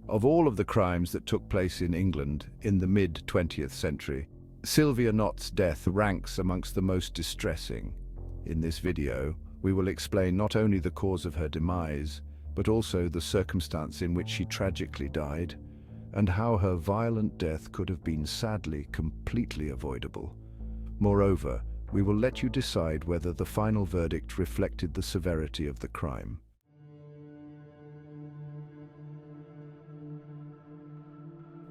Of all of the crimes that took place in England in the mid-20th century, Silvia Knott's death ranks amongst the most distressing. In this video, we will explain not only the cause of her demise, but also the circumstance in which she tragically died, and how her violent death could have been sadly completely avoidable. Moreover, we will let you decide whether the final verdict reflected the severity of the crime.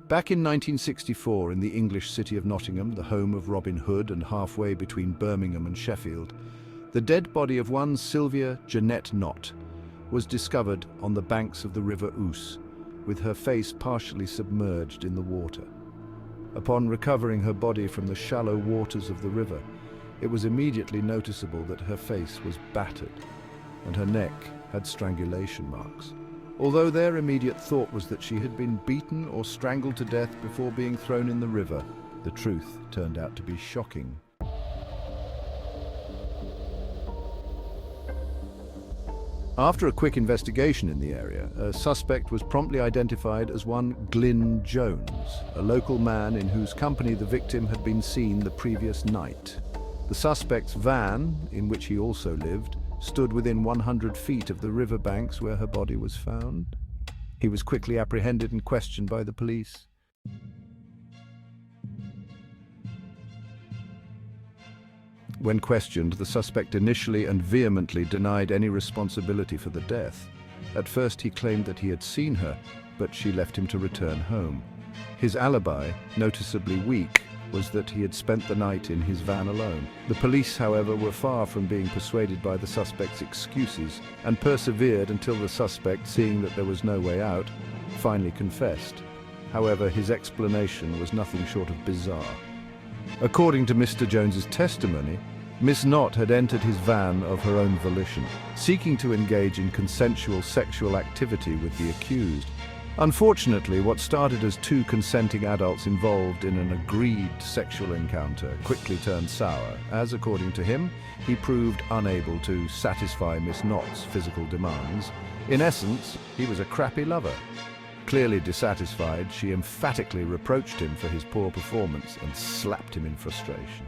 Back in 1964, in the English city of Nottingham, the home of Robin Hood and halfway between Birmingham and Sheffield, the dead body of one Silvia Jeanette Knott was discovered on the banks of the River Ouse, with her face partially submerged in the water. Upon recovering her body from the shallow waters of the river, it was immediately noticeable that her face was battered and her neck had strangulation marks. Although their immediate thought was that she had been beaten or strangled to death before being thrown in the river, the truth turned out to be shocking. After a quick investigation in the area, a suspect was promptly identified as one Glyn Jones, a local man in whose company the victim had been seen the previous night. The suspect's van, in which he also lived, stood within 100 feet of the riverbanks where her body was found. He was quickly apprehended and questioned by the police. When questioned, the suspect initially and vehemently denied any responsibility for the death. At first he claimed that he had seen her, but she left him to return home. His alibi, noticeably weak, was that he had spent the night in his van alone. The police, however, were far from being persuaded by the suspect's excuses and persevered until the suspect, seeing that there was no way out, finally confessed. However, his explanation was nothing short of bizarre. According to Mr. Jones's testimony, Miss Knott had entered his van of her own volition, seeking to engage in consensual sexual activity with the accused. Unfortunately, what started as two consenting adults involved in an agreed sexual encounter quickly turned sour, as, according to him, he proved unable to satisfy Miss Knott's physical demands. In essence, he was a crappy lover. Clearly dissatisfied, she emphatically reproached him for his poor performance and slapped him in frustration.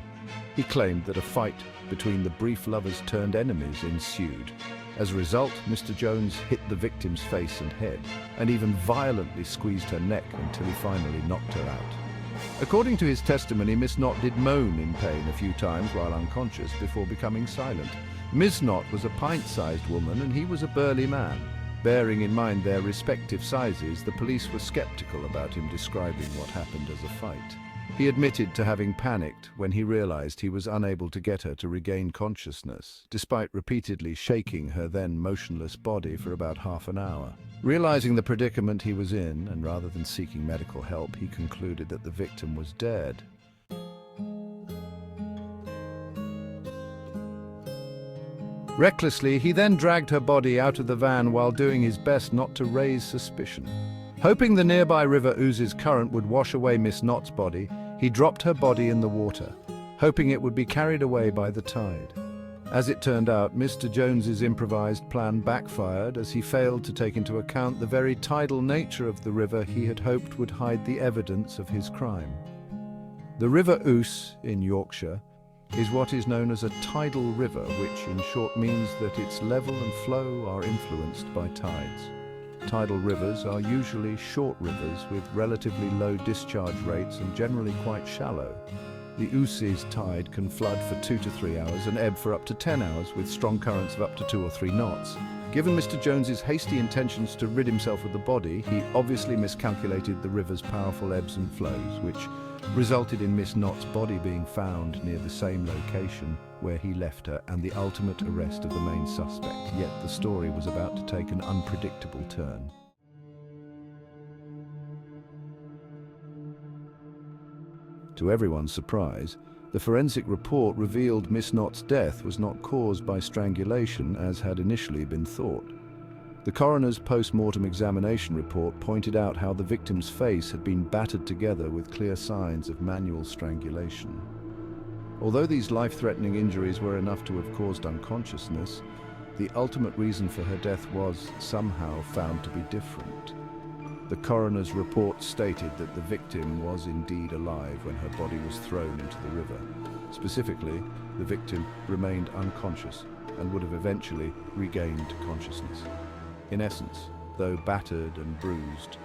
He claimed that a fight between the brief lovers turned enemies ensued. As a result, Mr. Jones hit the victim's face and head, and even violently squeezed her neck until he finally knocked her out. According to his testimony, Miss Knott did moan in pain a few times while unconscious before becoming silent. Miss Knott was a pint-sized woman and he was a burly man. Bearing in mind their respective sizes, the police were skeptical about him describing what happened as a fight. He admitted to having panicked when he realized he was unable to get her to regain consciousness, despite repeatedly shaking her then motionless body for about half an hour. Realizing the predicament he was in, and rather than seeking medical help, he concluded that the victim was dead. Recklessly, he then dragged her body out of the van while doing his best not to raise suspicion. Hoping the nearby River Ouse's current would wash away Miss Knott's body, he dropped her body in the water, hoping it would be carried away by the tide. As it turned out, Mr. Jones's improvised plan backfired as he failed to take into account the very tidal nature of the river he had hoped would hide the evidence of his crime. The River Ouse in Yorkshire is what is known as a tidal river, which in short means that its level and flow are influenced by tides. Tidal rivers are usually short rivers with relatively low discharge rates and generally quite shallow. The Ouse's tide can flood for 2 to 3 hours and ebb for up to 10 hours with strong currents of up to 2 or 3 knots. Given Mr. Jones's hasty intentions to rid himself of the body, he obviously miscalculated the river's powerful ebbs and flows, which resulted in Miss Knott's body being found near the same location where he left her and the ultimate arrest of the main suspect. Yet the story was about to take an unpredictable turn. To everyone's surprise, the forensic report revealed Miss Knott's death was not caused by strangulation as had initially been thought. The coroner's post-mortem examination report pointed out how the victim's face had been battered together with clear signs of manual strangulation. Although these life-threatening injuries were enough to have caused unconsciousness, the ultimate reason for her death was somehow found to be different. The coroner's report stated that the victim was indeed alive when her body was thrown into the river. Specifically, the victim remained unconscious and would have eventually regained consciousness. In essence, though battered and bruised,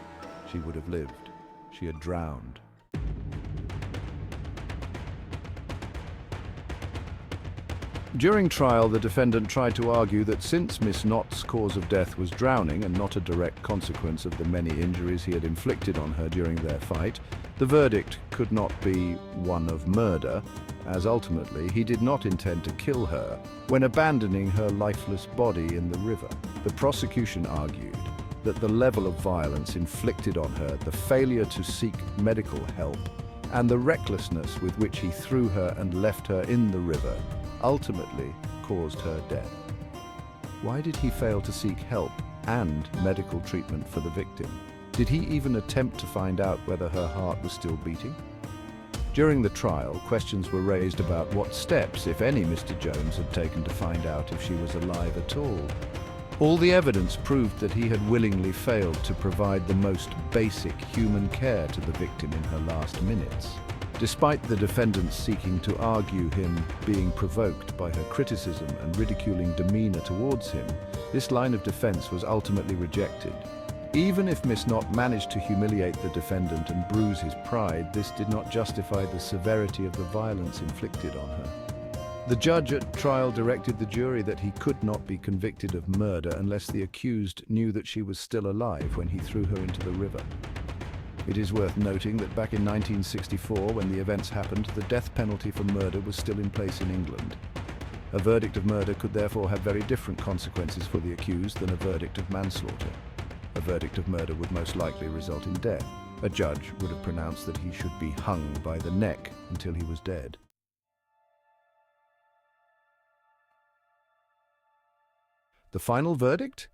she would have lived. She had drowned. During trial, the defendant tried to argue that since Miss Knott's cause of death was drowning and not a direct consequence of the many injuries he had inflicted on her during their fight, the verdict could not be one of murder, as ultimately he did not intend to kill her when abandoning her lifeless body in the river. The prosecution argued that the level of violence inflicted on her, the failure to seek medical help, and the recklessness with which he threw her and left her in the river ultimately caused her death. Why did he fail to seek help and medical treatment for the victim? Did he even attempt to find out whether her heart was still beating? During the trial, questions were raised about what steps, if any, Mr. Jones had taken to find out if she was alive at all. All the evidence proved that he had willingly failed to provide the most basic human care to the victim in her last minutes. Despite the defendants seeking to argue him being provoked by her criticism and ridiculing demeanor towards him, this line of defense was ultimately rejected. Even if Miss Knott managed to humiliate the defendant and bruise his pride, this did not justify the severity of the violence inflicted on her. The judge at trial directed the jury that he could not be convicted of murder unless the accused knew that she was still alive when he threw her into the river. It is worth noting that back in 1964, when the events happened, the death penalty for murder was still in place in England. A verdict of murder could therefore have very different consequences for the accused than a verdict of manslaughter. A verdict of murder would most likely result in death. A judge would have pronounced that he should be hung by the neck until he was dead. The final verdict?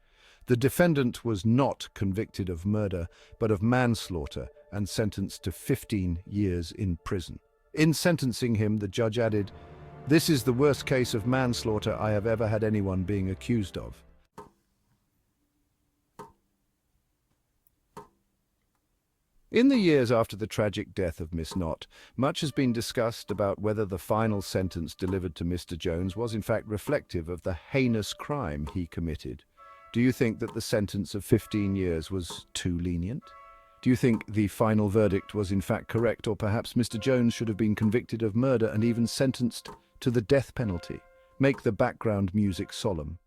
The defendant was not convicted of murder, but of manslaughter and sentenced to 15 years in prison. In sentencing him, the judge added, "This is the worst case of manslaughter I have ever had anyone being accused of." In the years after the tragic death of Miss Knott, much has been discussed about whether the final sentence delivered to Mr. Jones was in fact reflective of the heinous crime he committed. Do you think that the sentence of 15 years was too lenient? Do you think the final verdict was in fact correct, or perhaps Mr. Jones should have been convicted of murder and even sentenced to the death penalty? Make the background music solemn.